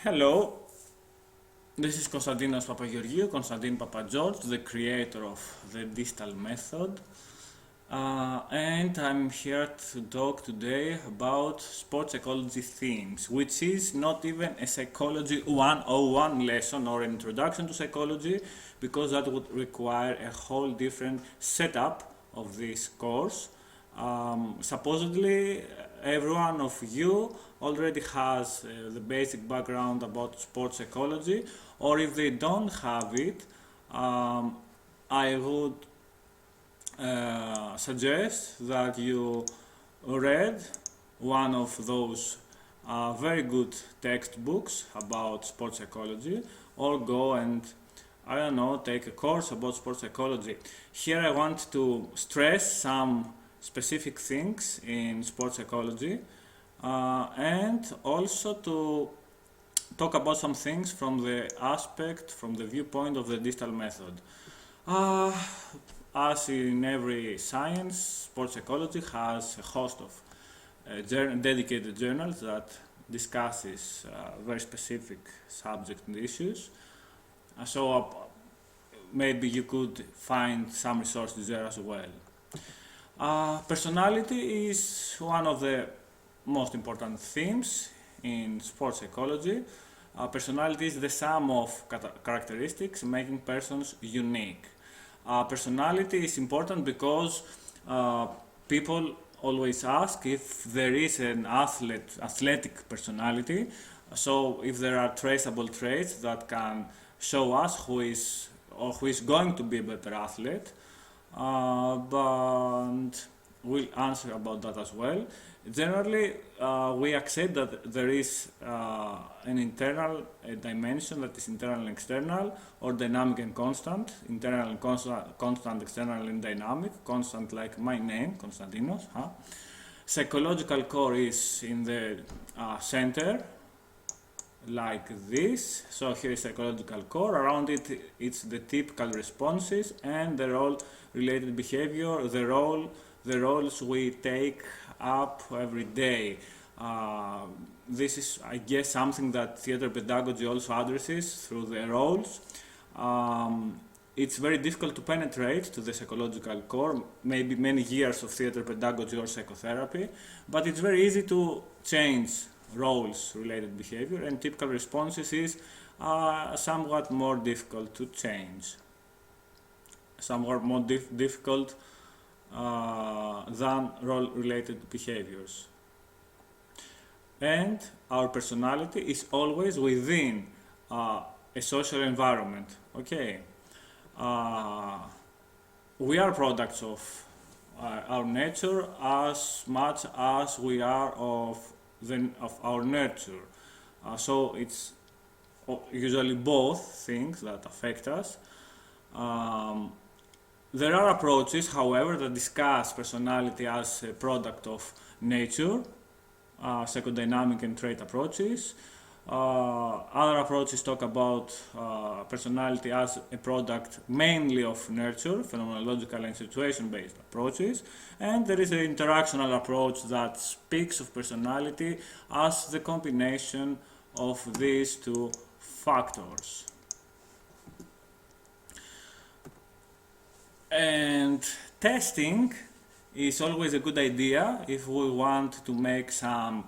Hello, this is Konstantinos Papageorgiou, Konstantin Papageorge, the creator of the Distal Method, and I'm here to talk today about sports psychology themes, which is not even a psychology 101 lesson or an introduction to psychology, because that would require a whole different setup of this course. Supposedly, every one of you already has the basic background about sports psychology, or if they don't have it, I would suggest that you read one of those very good textbooks about sports psychology, or go and, I don't know, take a course about sports psychology. Here I want to stress some specific things in sports psychology, and also to talk about some things from the viewpoint of the Distal Method. As in every science, sports psychology has a host of dedicated journals that discusses very specific subjects and issues. Maybe you could find some resources there as well. Personality is one of the most important themes in sports psychology. Personality is the sum of characteristics making persons unique. Personality is important because people always ask if there is an athletic personality. So if there are traceable traits that can show us who is going to be a better athlete, but we'll answer about that as well. Generally, we accept that there is an internal dimension that is internal and external, or dynamic and constant. Internal and constant, external and dynamic. Constant like my name, Konstantinos. Psychological core is in the center, like this. So here is psychological core. Around it, it's the typical responses and the role-related behavior, the roles we take up every day. This is, I guess, something that theater pedagogy also addresses through the roles. It's very difficult to penetrate to the psychological core, maybe many years of theater pedagogy or psychotherapy, but it's very easy to change roles related behavior, and typical responses is somewhat more difficult to change, somewhat more difficult than role related behaviors. And our personality is always within a social environment. Okay, we are products of our nature as much as we are of our nurture. So it's usually both things that affect us. There are approaches, however, that discuss personality as a product of nature, psychodynamic and trait approaches. Other approaches talk about personality as a product mainly of nurture, phenomenological and situation-based approaches. And there is an interactional approach that speaks of personality as the combination of these two factors. And testing is always a good idea if we want to make some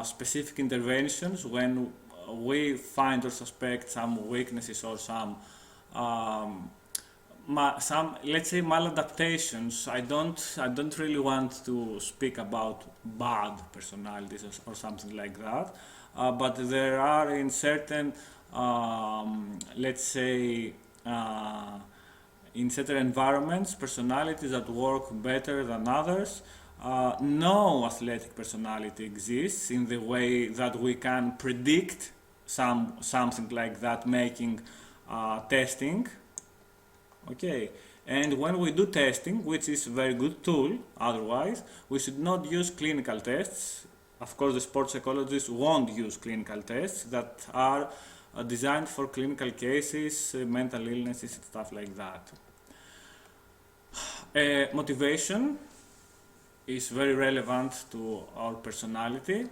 specific interventions when we find or suspect some weaknesses or some let's say maladaptations. I don't really want to speak about bad personalities or something like that, but there are in certain let's say in certain environments personalities that work better than others. No athletic personality exists in the way that we can predict something like that making testing. Okay, and when we do testing, which is a very good tool, otherwise we should not use clinical tests. Of course, the sports psychologists won't use clinical tests that are designed for clinical cases, mental illnesses and stuff like that. Motivation is very relevant to our personality.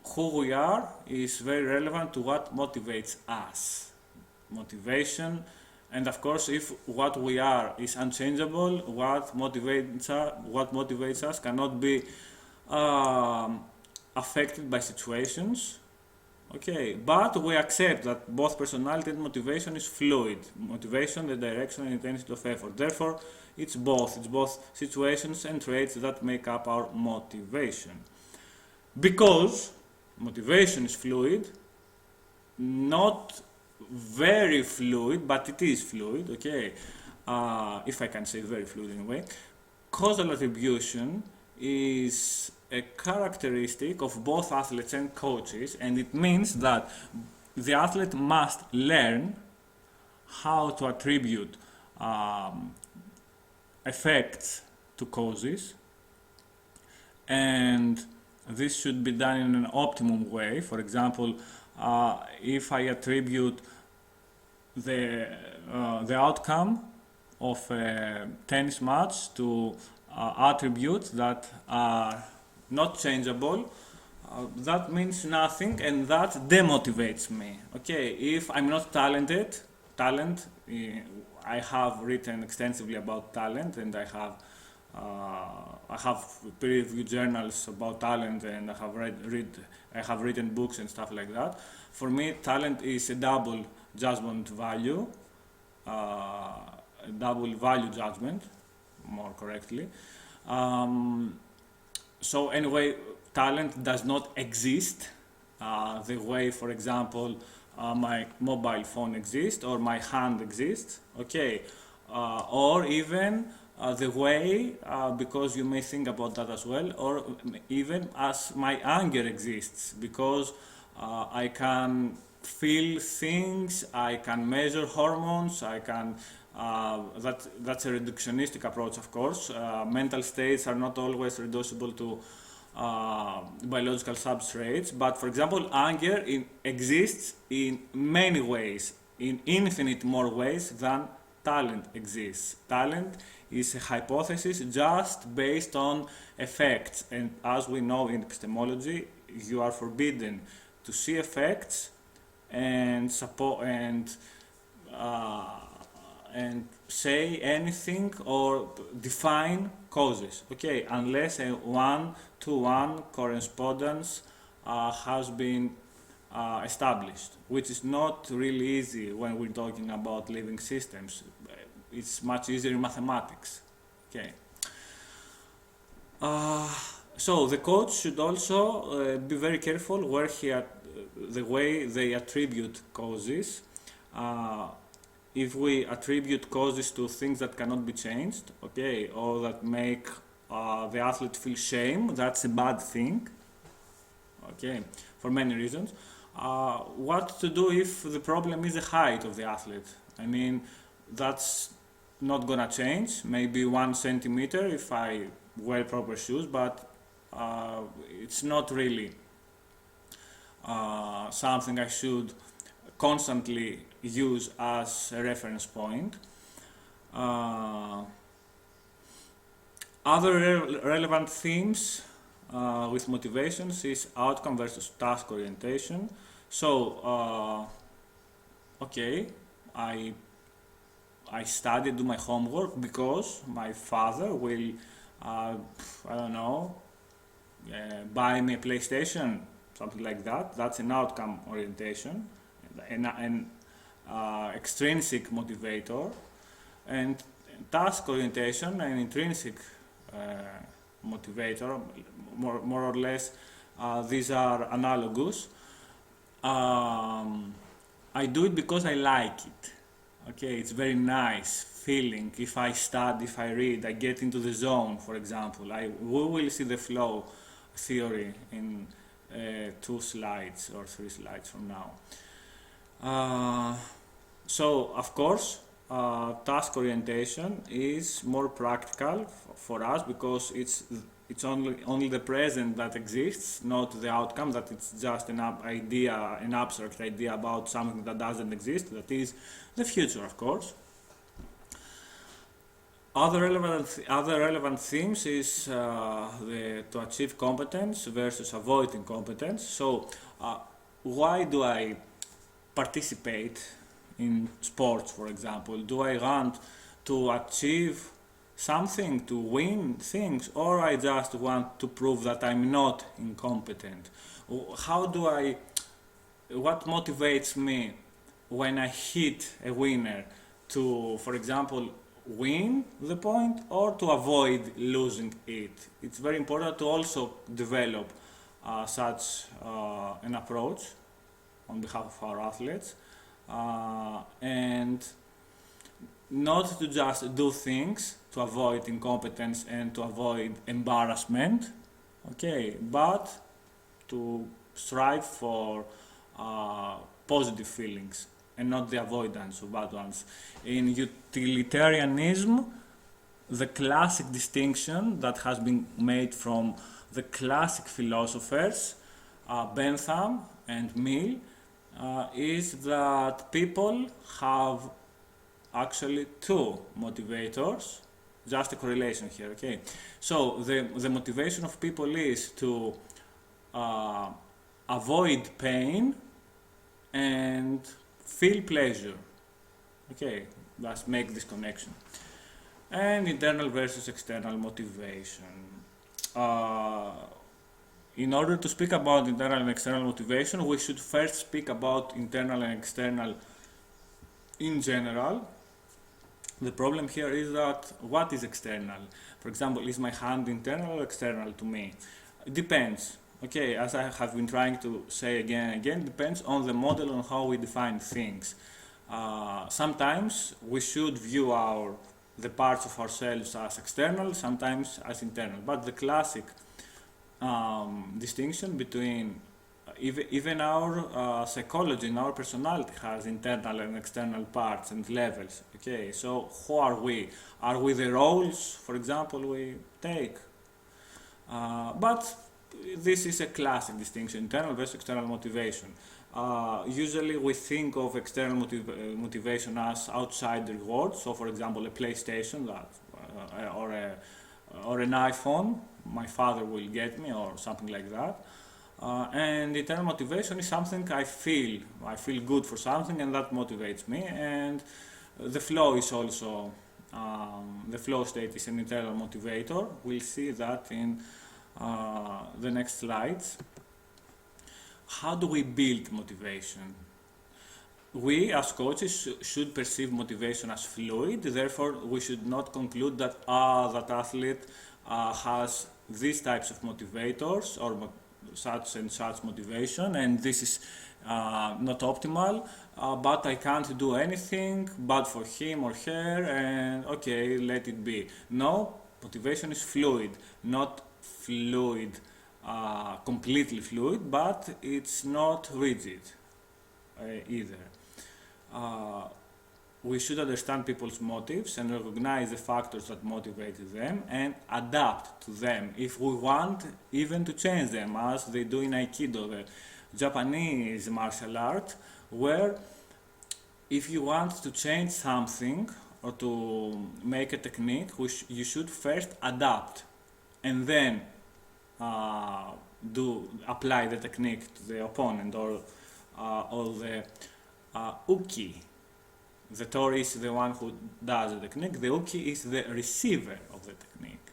who we are is very relevant to what motivates us. Motivation, and of course, if what we are is unchangeable, what motivates us cannot be um, affected by situations. Okay, but we accept that both personality and motivation is fluid. Motivation, the direction and intensity of effort. Therefore, it's both. It's both situations and traits that make up our motivation. Because motivation is fluid, not very fluid, but it is fluid, okay? If I can say very fluid anyway. Causal attribution is a characteristic of both athletes and coaches, and it means that the athlete must learn how to attribute effects to causes, and this should be done in an optimum way. For example, if I attribute the outcome of a tennis match to attributes that are not changeable, that means nothing, and that demotivates me. Okay, if I'm not talented, I have written extensively about talent, and I have peer-reviewed journals about talent, and I have written books and stuff like that. For me, talent is a double judgment value, a double value judgment, more correctly. So anyway, talent does not exist the way, for example, my mobile phone exists or my hand exists, okay, or even the way, because you may think about that as well, or even as my anger exists, because I can feel things, I can measure hormones, I can that's a reductionistic approach, of course. Mental states are not always reducible to biological substrates, but for example, anger exists in many ways, in infinite more ways than talent exists. Talent is a hypothesis just based on effects, and as we know in epistemology, you are forbidden to see effects and support and say anything or define causes, okay, unless a one-to-one correspondence has been established, which is not really easy when we're talking about living systems. It's much easier in mathematics, okay. So the coach should also be very careful where the way they attribute causes. If we attribute causes to things that cannot be changed, okay, or that make the athlete feel shame, that's a bad thing, okay, for many reasons. What to do if the problem is the height of the athlete? I mean, that's not gonna change, maybe 1 centimeter if I wear proper shoes, but it's not really something I should constantly use as a reference point. Other relevant themes with motivations is outcome versus task orientation. So, okay, I study, do my homework because my father will, I don't know, buy me a PlayStation, something like that. That's an outcome orientation, an extrinsic motivator, and task orientation, an intrinsic motivator, more or less. These are analogous. I do it because I like it. Okay, it's very nice feeling. If I study, if I read, I get into the zone, for example. We will see the flow theory in 2 slides or 3 slides from now. So, of course, task orientation is more practical for us because it's only the present that exists, not the outcome, that it's just an abstract idea about something that doesn't exist, that is the future, of course. Other relevant themes is to achieve competence versus avoid incompetence. So, why do I participate in sports, for example? Do I want to achieve something, to win things, or I just want to prove that I'm not incompetent? How do I, what motivates me when I hit a winner to, for example, win the point or to avoid losing it? It's very important to also develop such an approach on behalf of our athletes, and not to just do things to avoid incompetence and to avoid embarrassment, okay, but to strive for positive feelings and not the avoidance of bad ones. In utilitarianism, the classic distinction that has been made from the classic philosophers, Bentham and Mill, is that people have actually two motivators, just a correlation here, okay? So the motivation of people is to avoid pain and feel pleasure, okay? Let's make this connection. And internal versus external motivation. In order to speak about internal and external motivation, we should first speak about internal and external in general. The problem here is that what is external? For example, is my hand internal or external to me? It depends. Okay, as I have been trying to say again and again, depends on the model on how we define things. Sometimes we should view the parts of ourselves as external, sometimes as internal. But the classic distinction between even our psychology and our personality has internal and external parts and levels. Okay, so who are we? Are we the roles, for example, we take? But this is a classic distinction, internal versus external motivation. Usually we think of external motivation as outside reward. So, for example, a PlayStation or an iPhone, my father will get me, or something like that. And internal motivation is something I feel good for something, and that motivates me. And the flow is also, the flow state is an internal motivator. We'll see that in the next slides. How do we build motivation? We as coaches should perceive motivation as fluid, therefore we should not conclude that that athlete has these types of motivators or such and such motivation, and this is not optimal, but I can't do anything bad for him or her, and okay, let it be. No, motivation is fluid, not fluid, completely fluid, but it's not rigid either. We should understand people's motives and recognize the factors that motivate them and adapt to them if we want even to change them, as they do in Aikido, the Japanese martial art, where if you want to change something or to make a technique, you should first adapt and then apply the technique to the opponent, or the uki. The tori is the one who does the technique, the uki is the receiver of the technique.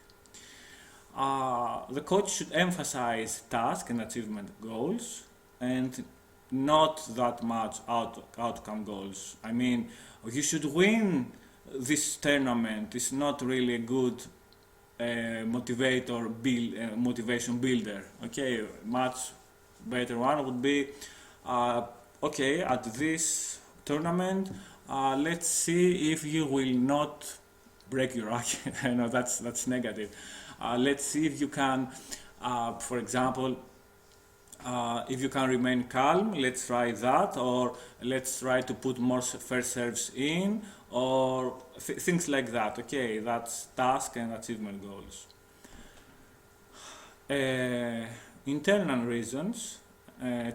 The coach should emphasize task and achievement goals and not that much outcome goals. I mean, you should win this tournament. It's not really a good motivation builder. Okay, much better one would be, okay, at this tournament, let's see if you will not break your racket. I know that's negative. Let's see if you can, for example, if you can remain calm, let's try that, or let's try to put more first serves in, or things like that. Okay, that's task and achievement goals. Internal reasons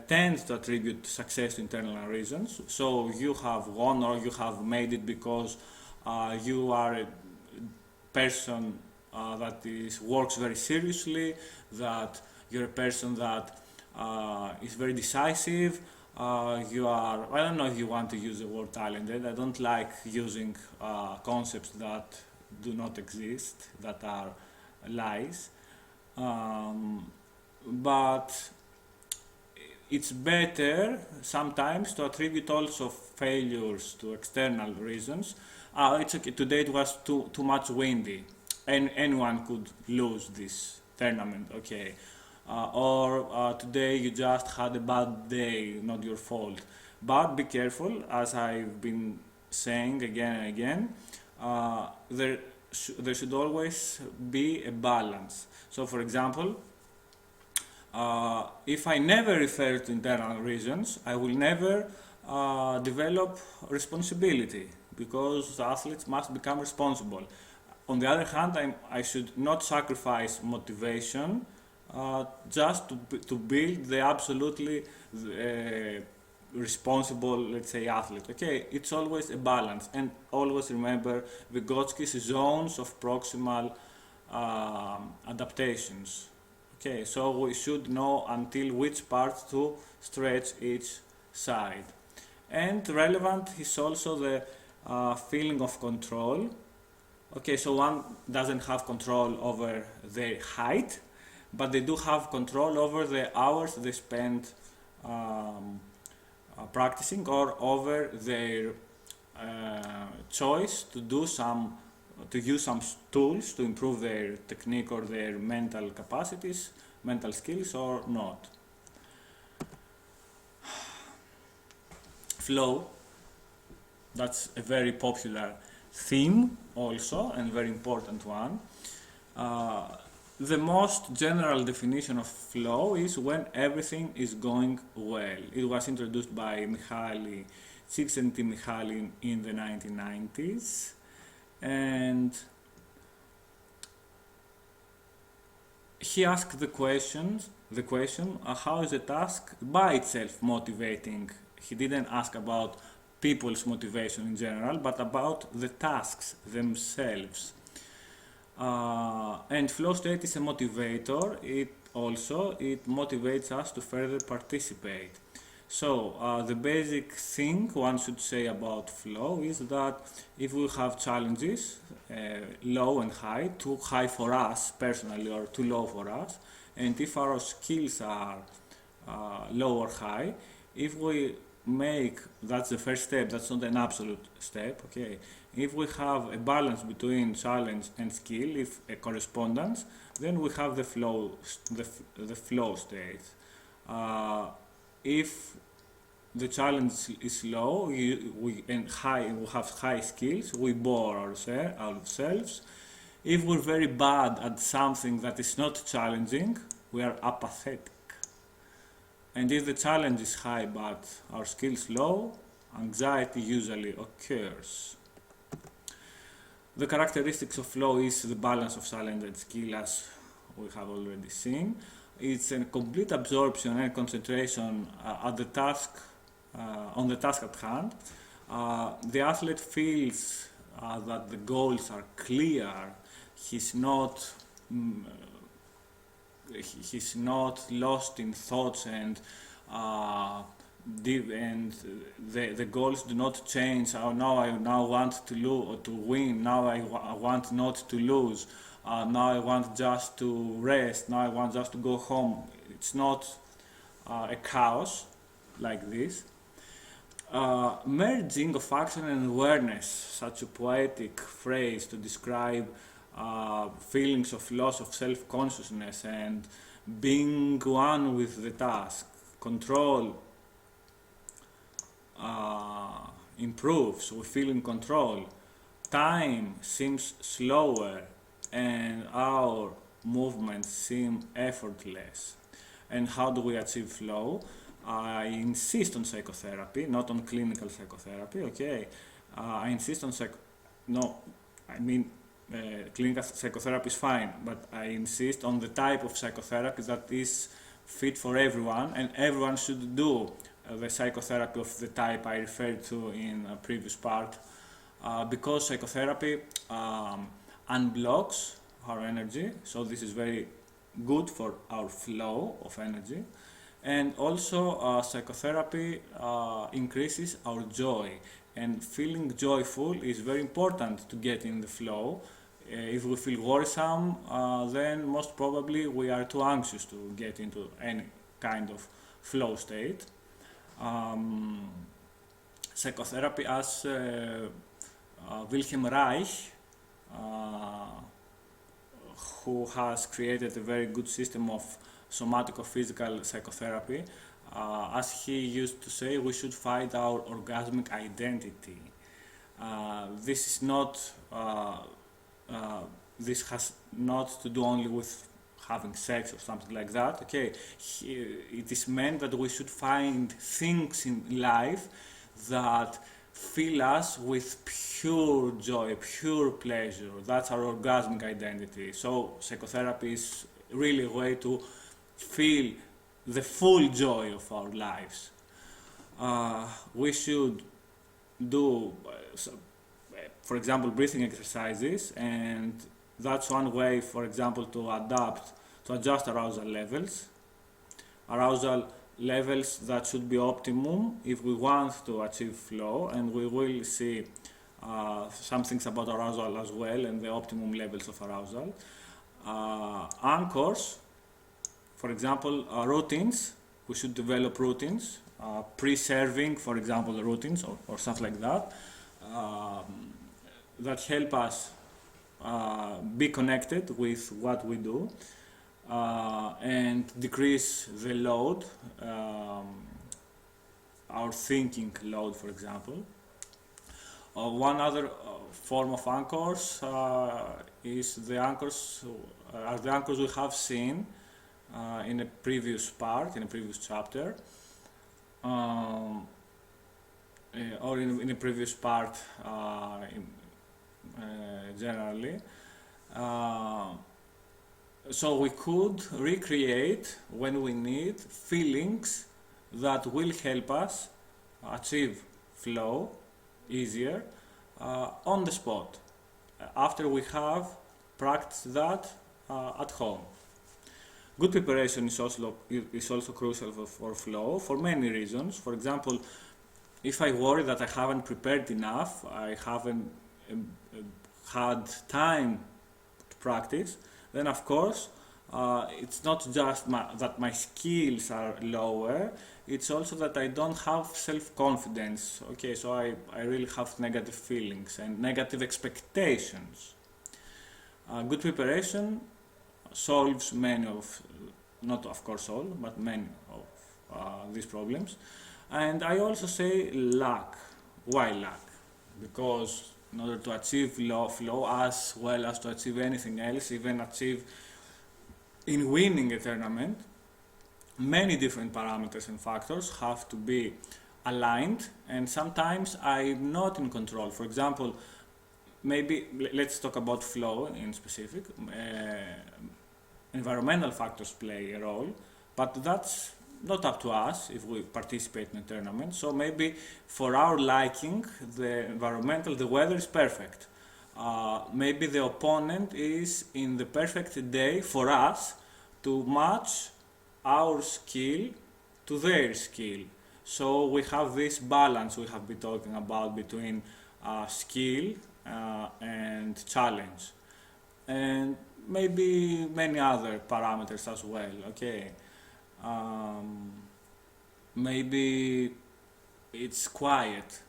tend to attribute success to internal reasons. So you have won or you have made it because you are person that works very seriously, that you're a person that is very decisive. You are, I don't know if you want to use the word talented. I don't like using concepts that do not exist, that are lies. But it's better sometimes to attribute also failures to external reasons. It's okay. Today it was too much windy, and anyone could lose this tournament. Okay, or today you just had a bad day, not your fault. But be careful, as I've been saying again and again. There should always be a balance. So, for example, if I never refer to internal reasons, I will never develop responsibility, because the athletes must become responsible. On the other hand, I should not sacrifice motivation just to build the absolutely responsible, let's say, athlete. Okay, it's always a balance, and always remember Vygotsky's zones of proximal adaptations. Okay, so we should know until which part to stretch each side. And relevant is also the feeling of control. Okay, so one doesn't have control over their height, but they do have control over the hours they spend practicing, or over their choice to use some tools to improve their technique or their mental capacities, mental skills, or not. Flow, that's a very popular theme also, and very important one. The most general definition of flow is when everything is going well. It was introduced by Mihaly Csikszentmihalyi in the 1990s, and he asked the question, how is a task by itself motivating? He didn't ask about people's motivation in general, but about the tasks themselves. And flow state is a motivator. It motivates us to further participate. So the basic thing one should say about flow is that if we have challenges, low and high, too high for us personally or too low for us, and if our skills are low or high, if we make, that's the first step, that's not an absolute step, okay, if we have a balance between challenge and skill, if a correspondence, then we have the flow state. If the challenge is low, we have high skills, we bore ourselves. If we're very bad at something that is not challenging, we are apathetic. And if the challenge is high but our skills low, anxiety usually occurs. The characteristics of flow is the balance of challenge and skill, as we have already seen. It's a complete absorption and concentration at the task, on the task at hand. The athlete feels that the goals are clear. He's not lost in thoughts, and the goals do not change. Oh, now I want to win. Now I want not to lose. Now I want just to rest. Now I want just to go home. It's not a chaos like this. Merging of action and awareness, such a poetic phrase to describe feelings of loss of self-consciousness and being one with the task. Control improves, we feel in control. Time seems slower and our movements seem effortless. And how do we achieve flow? I insist on psychotherapy, not on clinical psychotherapy, okay? I insist on clinical psychotherapy is fine, but I insist on the type of psychotherapy that is fit for everyone, and everyone should do the psychotherapy of the type I referred to in a previous part, because psychotherapy unblocks our energy, so this is very good for our flow of energy. And also psychotherapy increases our joy, and feeling joyful is very important to get in the flow. If we feel worrisome, then most probably we are too anxious to get into any kind of flow state. Psychotherapy, as Wilhelm Reich, who has created a very good system of somatico-physical psychotherapy, as he used to say, we should find our orgasmic identity. This is not this has not to do only with having sex or something like that. Okay, it is meant that we should find things in life that fill us with pure joy, pure pleasure. That's our orgasmic identity. So psychotherapy is really a way to feel the full joy of our lives. We should do, for example, breathing exercises, and that's one way, for example, to adjust arousal levels. Arousal levels that should be optimum if we want to achieve flow, and we will see some things about arousal as well and the optimum levels of arousal. Anchors, for example, routines. We should develop routines, pre-serving, for example, routines or stuff like that, that help us be connected with what we do and decrease the load, our thinking load, for example. One other form of anchors is the anchors we have seen in a previous part, in a previous chapter, or in a previous part generally. So we could recreate, when we need, feelings that will help us achieve flow easier on the spot, after we have practiced that at home. Good preparation is also crucial for flow for many reasons. For example, if I worry that I haven't prepared enough, I haven't had time to practice, then of course it's not just that my skills are lower, it's also that I don't have self-confidence. Okay, so I really have negative feelings and negative expectations. Good preparation solves many of, not of course all, but many of these problems. And I also say luck. Why luck? Because in order to achieve flow as well as to achieve anything else, even achieve in winning a tournament, many different parameters and factors have to be aligned, and sometimes I'm not in control. For example, maybe let's talk about flow in specific. Environmental factors play a role, but that's not up to us if we participate in a tournament. So maybe for our liking, the weather is perfect. Maybe the opponent is in the perfect day for us to match our skill to their skill. So we have this balance we have been talking about between skill and challenge, and maybe many other parameters as well. Okay, maybe it's quiet.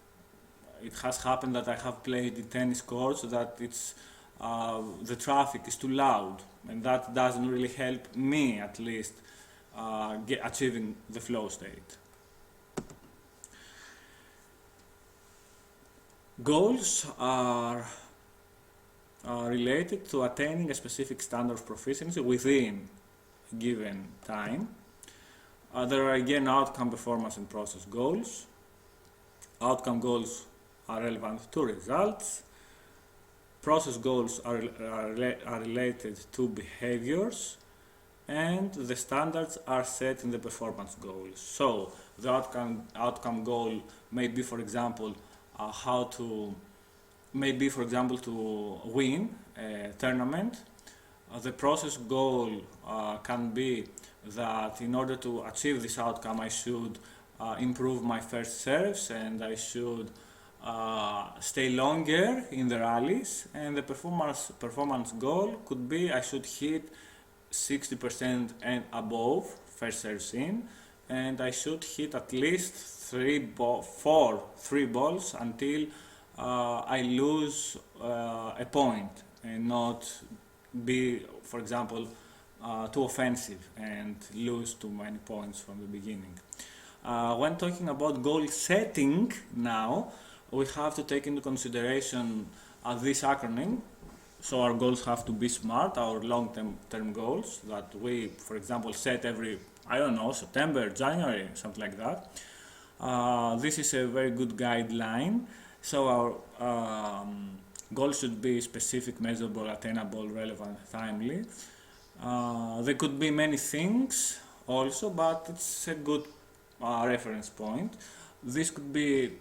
It has happened that I have played in tennis courts that it's the traffic is too loud, and that doesn't really help me, at least, achieving the flow state. Goals are related to attaining a specific standard of proficiency within a given time. There are again outcome, performance, and process goals. Outcome goals are relevant to results. Process goals are related to behaviors, and the standards are set in the performance goals. So the outcome goal may be, for example, how to maybe, for example, to win a tournament. The process goal can be that in order to achieve this outcome, I should improve my first serves, and I should stay longer in the rallies. And the performance goal could be I should hit 60% and above first serves in, and I should hit at least three balls until I lose a point and not be, for example, too offensive and lose too many points from the beginning. When talking about goal setting now, we have to take into consideration this acronym. So our goals have to be SMART, our long-term goals that we, for example, set every, I don't know, September, January, something like that. This is a very good guideline. So our goals should be specific, measurable, attainable, relevant, timely. There could be many things also, but it's a good reference point. This could be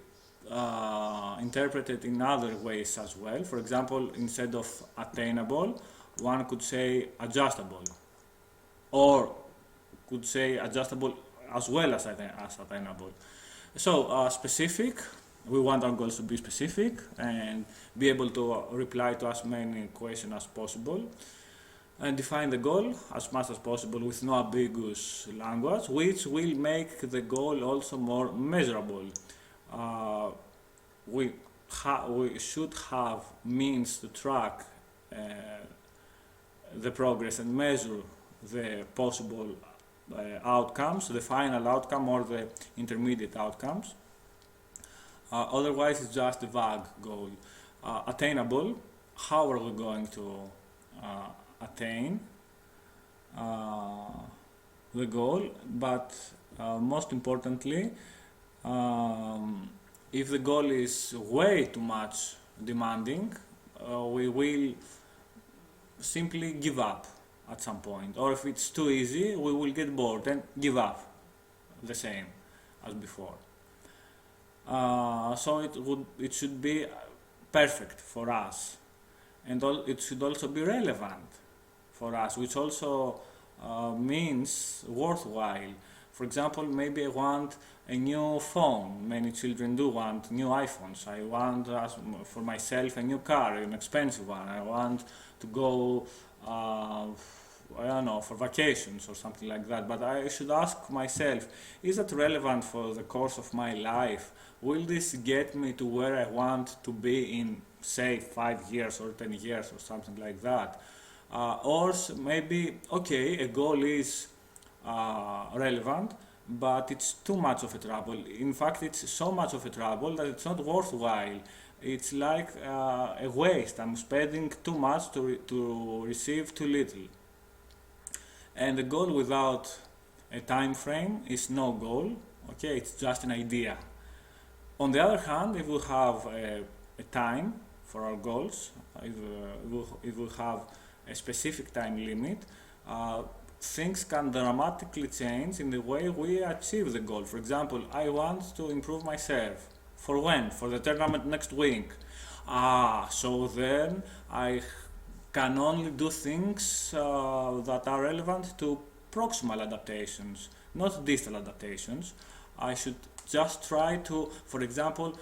interpreted in other ways as well. For example, instead of attainable, one could say adjustable, or could say adjustable as well as attainable. So specific, we want our goals to be specific and be able to reply to as many questions as possible, and define the goal as much as possible with no ambiguous language, which will make the goal also more measurable. We should have means to track the progress and measure the possible outcomes, the final outcome or the intermediate outcomes. Otherwise, it's just a vague goal. Attainable, how are we going to attain the goal? But most importantly, if the goal is way too much demanding, we will simply give up at some point. Or if it's too easy, we will get bored and give up the same as before. So it should be perfect for us, and it should also be relevant for us, which also means worthwhile. For example, maybe I want a new phone. Many children do want new iPhones. I want, for myself, a new car, an expensive one. I want to go, I don't know, for vacations or something like that. But I should ask myself, is that relevant for the course of my life? Will this get me to where I want to be in, say, 5 years or 10 years or something like that? Or maybe, okay, a goal is relevant, but it's too much of a trouble. In fact, it's so much of a trouble that it's not worthwhile. It's like a waste. I'm spending too much to receive too little. And a goal without a time frame is no goal. Okay, it's just an idea. On the other hand, if we have a time for our goals, if we have a specific time limit, things can dramatically change in the way we achieve the goal. For example, I want to improve my serve. For when? For the tournament next week. So then I can only do things that are relevant to proximal adaptations, not distal adaptations. I should just try to, for example,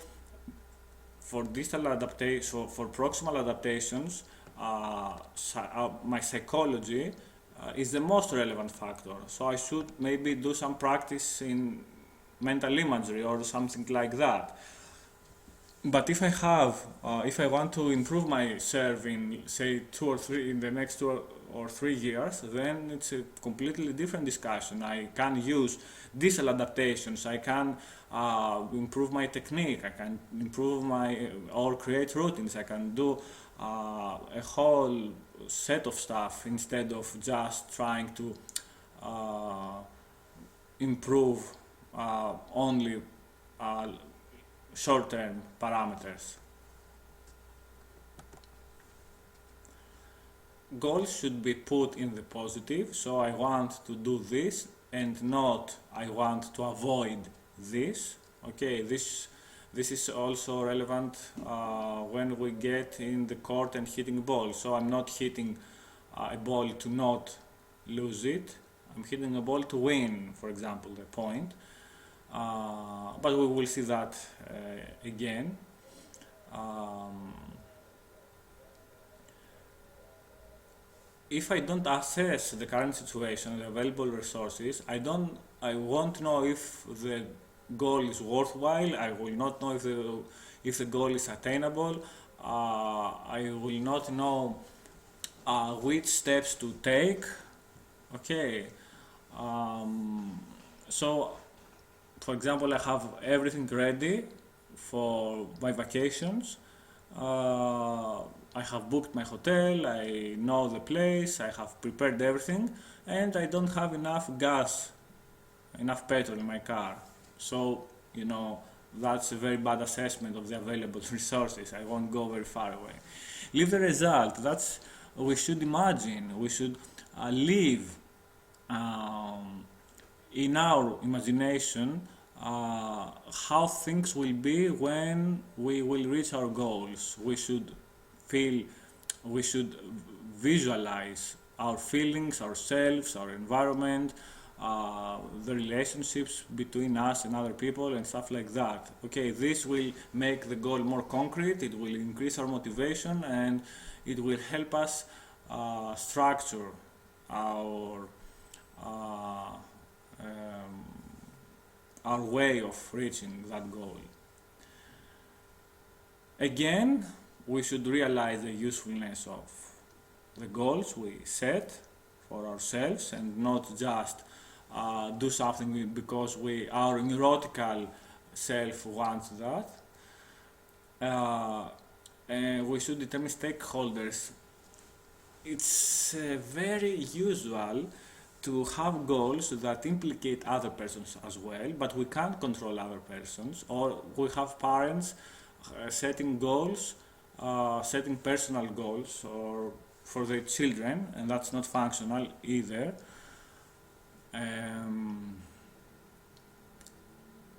for distal adaptation, for proximal adaptations, my psychology is the most relevant factor. So I should maybe do some practice in mental imagery or something like that. But if I want to improve my serve in, say, in the next 2 or 3 years, then it's a completely different discussion. I can use distal adaptations. I can improve my technique. I can improve or create routines. I can do a whole set of stuff instead of just trying to improve only short-term parameters. Goals should be put in the positive, so I want to do this and not I want to avoid this. Okay, this This is also relevant when we get in the court and hitting a ball. So I'm not hitting a ball to not lose it. I'm hitting a ball to win, for example, the point. But we will see that again. If I don't assess the current situation, the available resources, I won't know if the goal is worthwhile. I will not know if the goal is attainable. I will not know which steps to take. Okay. So, for example, I have everything ready for my vacations. I have booked my hotel, I know the place, I have prepared everything, and I don't have enough gas, enough petrol in my car. So, that's a very bad assessment of the available resources. I won't go very far away. Leave the result. We should imagine, we should live in our imagination how things will be when we will reach our goals. We should visualize our feelings, ourselves, our environment, the relationships between us and other people and stuff like that. Okay, this will make the goal more concrete, it will increase our motivation, and it will help us structure our way of reaching that goal. Again, we should realize the usefulness of the goals we set for ourselves and not just do something because our neurotical self wants that. And we should determine stakeholders. It's very usual to have goals that implicate other persons as well, but we can't control other persons, or we have parents setting goals, setting personal goals or for their children, and that's not functional either.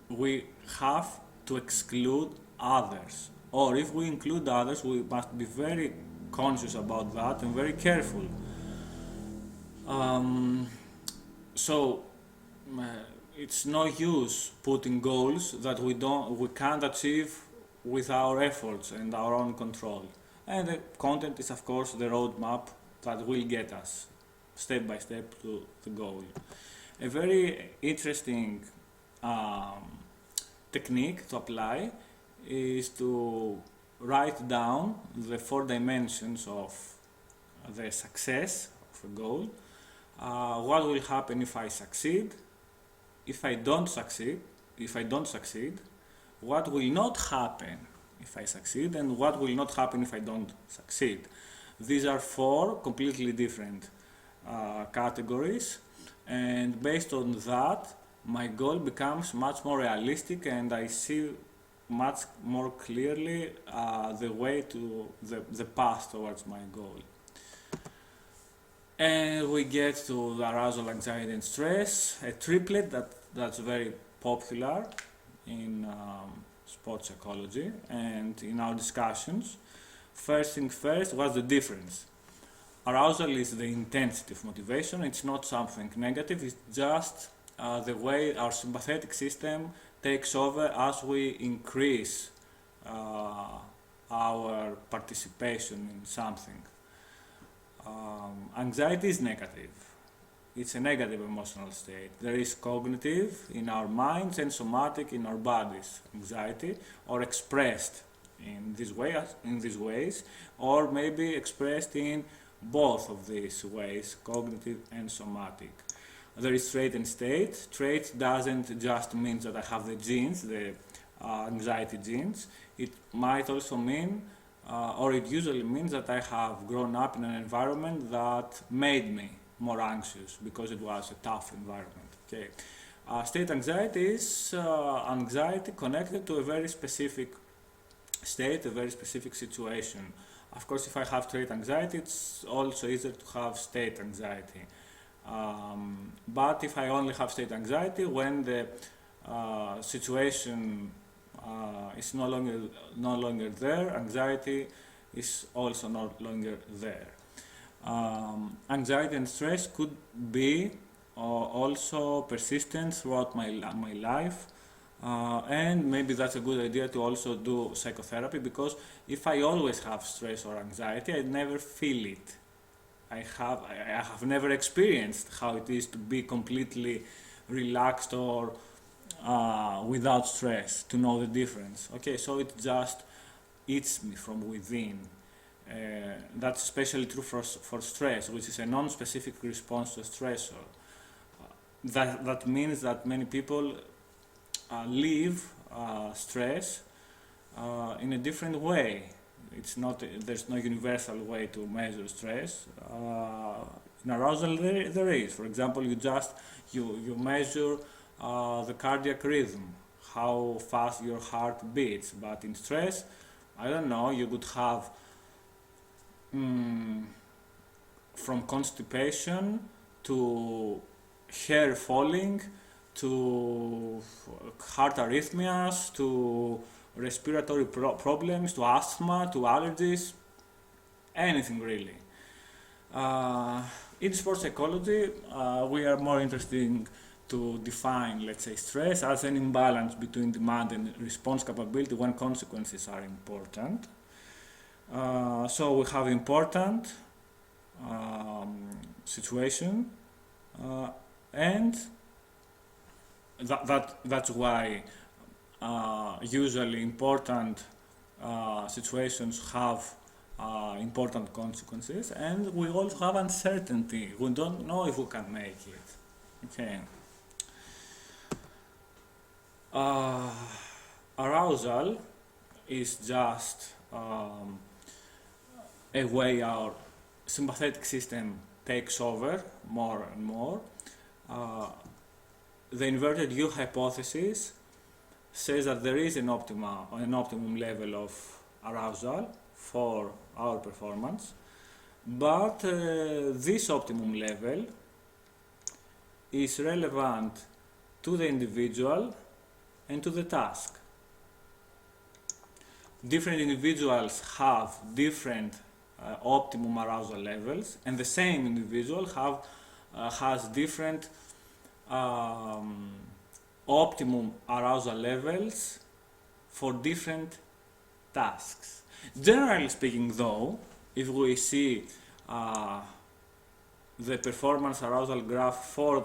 We have to exclude others, or if we include others, we must be very conscious about that and very careful. It's no use putting goals that we can't achieve with our efforts and our own control. And the content is, of course, the roadmap that will get us step by step to the goal. A very interesting technique to apply is to write down the 4 dimensions of the success of a goal. What will happen if I succeed? If I don't succeed, what will not happen if I succeed, and what will not happen if I don't succeed. These are 4 completely different categories, and based on that, my goal becomes much more realistic, and I see much more clearly the way to the path towards my goal. And we get to the arousal, anxiety, and stress, a triplet that's very popular in sports psychology and in our discussions. First thing first, what's the difference? Arousal is the intensity of motivation. It's not something negative, it's just the way our sympathetic system takes over as we increase our participation in something. Anxiety is negative. It's a negative emotional state. There is cognitive in our minds and somatic in our bodies, anxiety, or expressed in these ways, or maybe expressed in both of these ways, cognitive and somatic. There is trait and state. Trait doesn't just mean that I have the genes, the anxiety genes. It might also mean, or it usually means that I have grown up in an environment that made me more anxious because it was a tough environment. Okay. State anxiety is anxiety connected to a very specific state, a very specific situation. Of course, if I have trait anxiety, it's also easier to have state anxiety. But if I only have state anxiety, when the situation is no longer there. Anxiety is also no longer there. Anxiety and stress could be also persistent throughout my life, and maybe that's a good idea to also do psychotherapy, because if I always have stress or anxiety, I never feel it. I have never experienced how it is to be completely relaxed or without stress, to know the difference. Okay, so it just eats me from within. That's especially true for stress, which is a non-specific response to a stressor. That means that many people live stress in a different way. It's not, there's no universal way to measure stress. In arousal there is. For example, you measure the cardiac rhythm, how fast your heart beats. But in stress, I don't know, you could have from constipation to hair falling to heart arrhythmias to respiratory problems to asthma to allergies, anything really. In sports psychology, we are more interested to define, let's say, stress as an imbalance between demand and response capability when consequences are important. So we have important situation, and that's why usually important situations have important consequences, and we also have uncertainty. We don't know if we can make it. Okay. Arousal is just a way our sympathetic system takes over more and more. The inverted U hypothesis says that there is an optimum level of arousal for our performance, but this optimum level is relevant to the individual and to the task. Different individuals have different optimum arousal levels, and the same individual has different optimum arousal levels for different tasks. Generally speaking, though, if we see the performance arousal graph for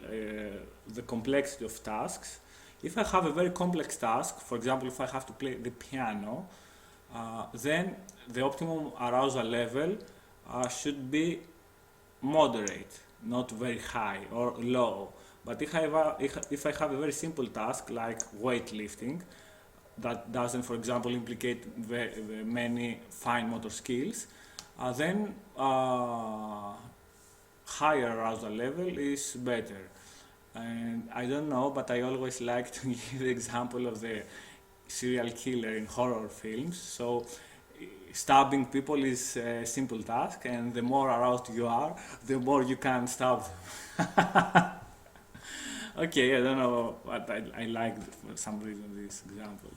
the complexity of tasks, if I have a very complex task, for example, if I have to play the piano, then the optimum arousal level should be moderate, not very high or low. But if I have a very simple task like weightlifting, that doesn't, for example, implicate many fine motor skills, then higher arousal level is better. And I don't know, but I always like to give the example of the serial killer in horror films. So stabbing people is a simple task, and the more aroused you are, the more you can stab them. Okay, I don't know, but I like for some reason this example.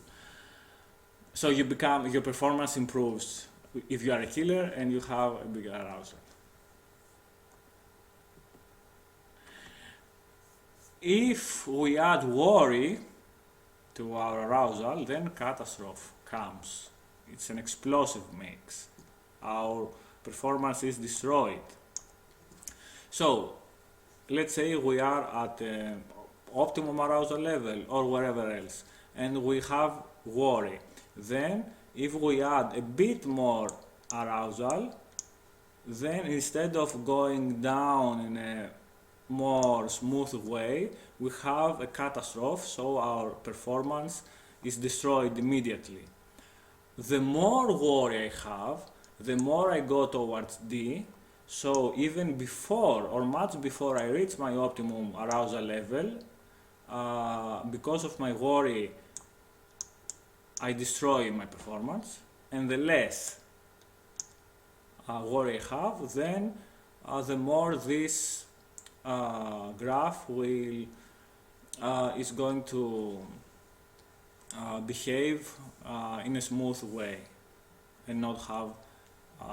So your performance improves if you are a killer and you have a bigger arousal. If we add worry to our arousal, then catastrophe comes. It's an explosive mix. Our performance is destroyed. So, let's say we are at optimum arousal level or wherever else, and we have worry. Then, if we add a bit more arousal, then instead of going down in a more smooth way, we have a catastrophe, so our performance is destroyed immediately. The more worry I have, the more I go towards D, so even before or much before I reach my optimum arousal level, because of my worry, I destroy my performance, and the less worry I have, then the more this graph is going to behave in a smooth way and not have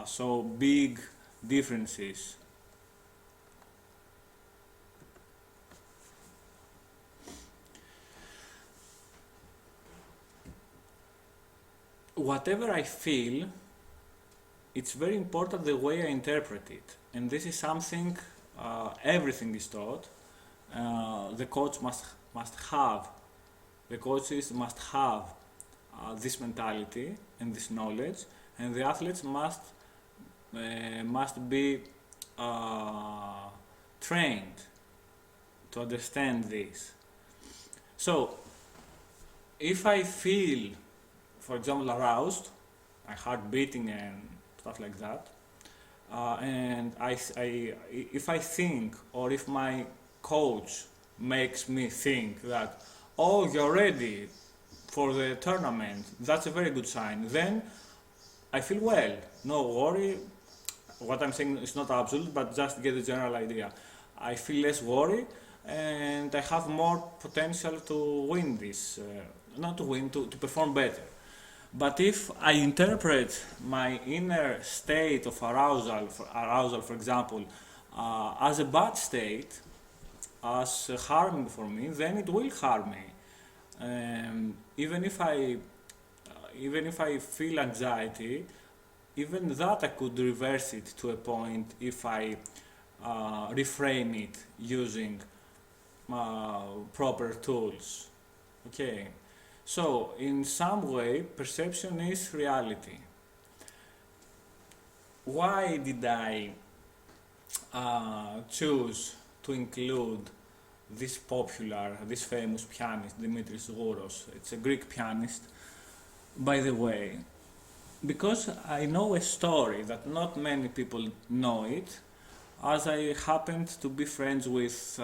so big differences. Whatever I feel, it's very important the way I interpret it, and this is something everything is taught. The coach must have, the coaches must have this mentality and this knowledge, and the athletes must be trained to understand this. So, if I feel, for example, aroused, my heart beating and stuff like that, and if I think, or if my coach makes me think that, oh, you're ready for the tournament, that's a very good sign, then I feel well, no worry. What I'm saying is not absolute, but just to get the general idea. I feel less worry, and I have more potential to win this, not to win, to perform better. But if I interpret my inner state of arousal, for example, as a bad state, as harming for me, then it will harm me. Even if I feel anxiety, even that I could reverse it to a point if I reframe it using proper tools. Okay. So, in some way, perception is reality. Why did I choose to include this famous pianist, Dimitris Gouros? It's a Greek pianist, by the way, because I know a story that not many people know it, as I happened to be friends with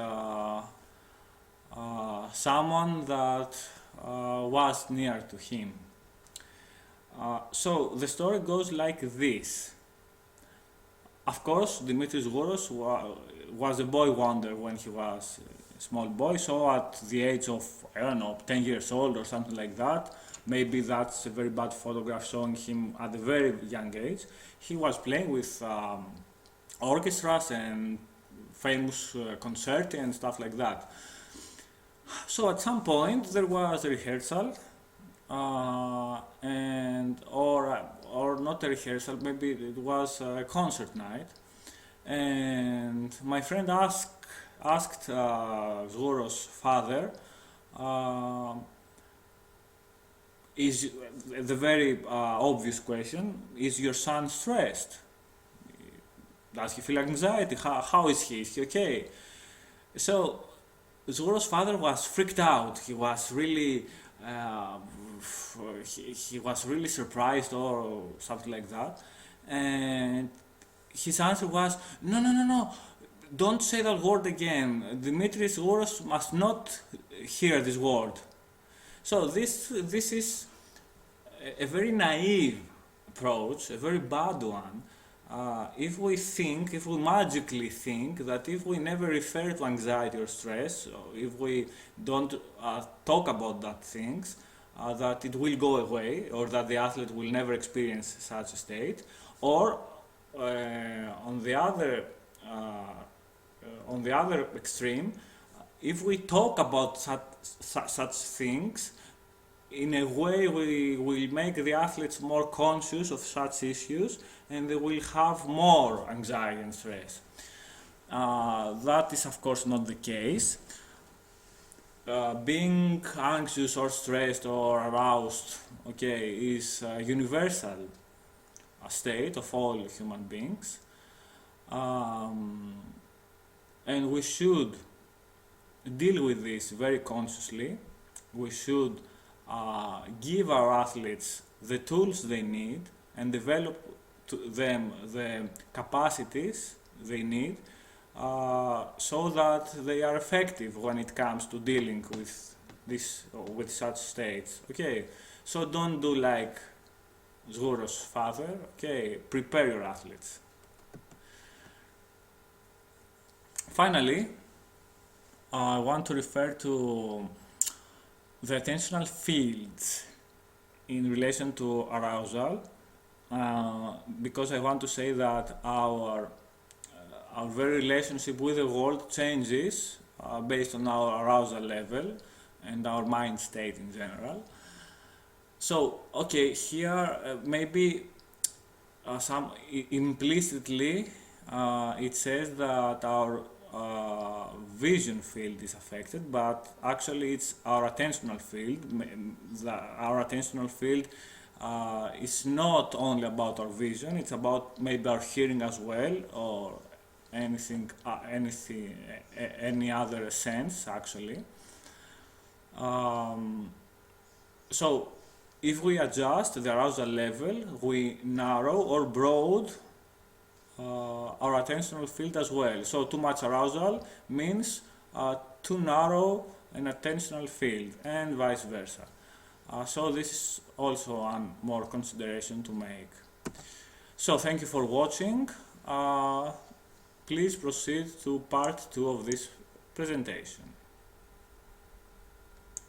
someone that was near to him. So the story goes like this. Of course, Dimitris Gouros was a boy wonder when he was a small boy, so at the age of, I don't know, 10 years old or something like that, maybe that's a very bad photograph showing him at a very young age, he was playing with orchestras and famous concerti and stuff like that. So at some point there was a rehearsal, or not a rehearsal, maybe it was a concert night, and my friend asked Zgouros' father, is the very obvious question: is your son stressed? Does he feel anxiety? How is he? Is he okay? So Zgouros' father was freaked out. He was really he was really surprised or something like that, and his answer was, no, don't say that word again. Dimitris Gouros must not hear this word. So this is a very naive approach, a very bad one. If we magically think that if we never refer to anxiety or stress, or if we don't talk about that things, that it will go away, or that the athlete will never experience such a state, or on the other extreme, if we talk about such things, in a way we will make the athletes more conscious of such issues, and they will have more anxiety and stress. That is of course not the case. Being anxious or stressed or aroused, okay, is a universal state of all human beings, and we should deal with this very consciously. We should give our athletes the tools they need and develop to them the capacities they need, so that they are effective when it comes to dealing with such states. Okay, so don't do like Zgouros' father. Okay, prepare your athletes. Finally, I want to refer to the attentional fields in relation to arousal, because I want to say that our very relationship with the world changes based on our arousal level and our mind state in general. So, okay, here maybe some implicitly it says that our vision field is affected, but actually it's our attentional field. Our attentional field is not only about our vision; it's about maybe our hearing as well, or any other sense actually. So if we adjust the arousal level, we narrow or broaden our attentional field as well. So too much arousal means too narrow an attentional field, and vice versa. So this is also one more consideration to make. So thank you for watching. Please proceed to part 2 of this presentation.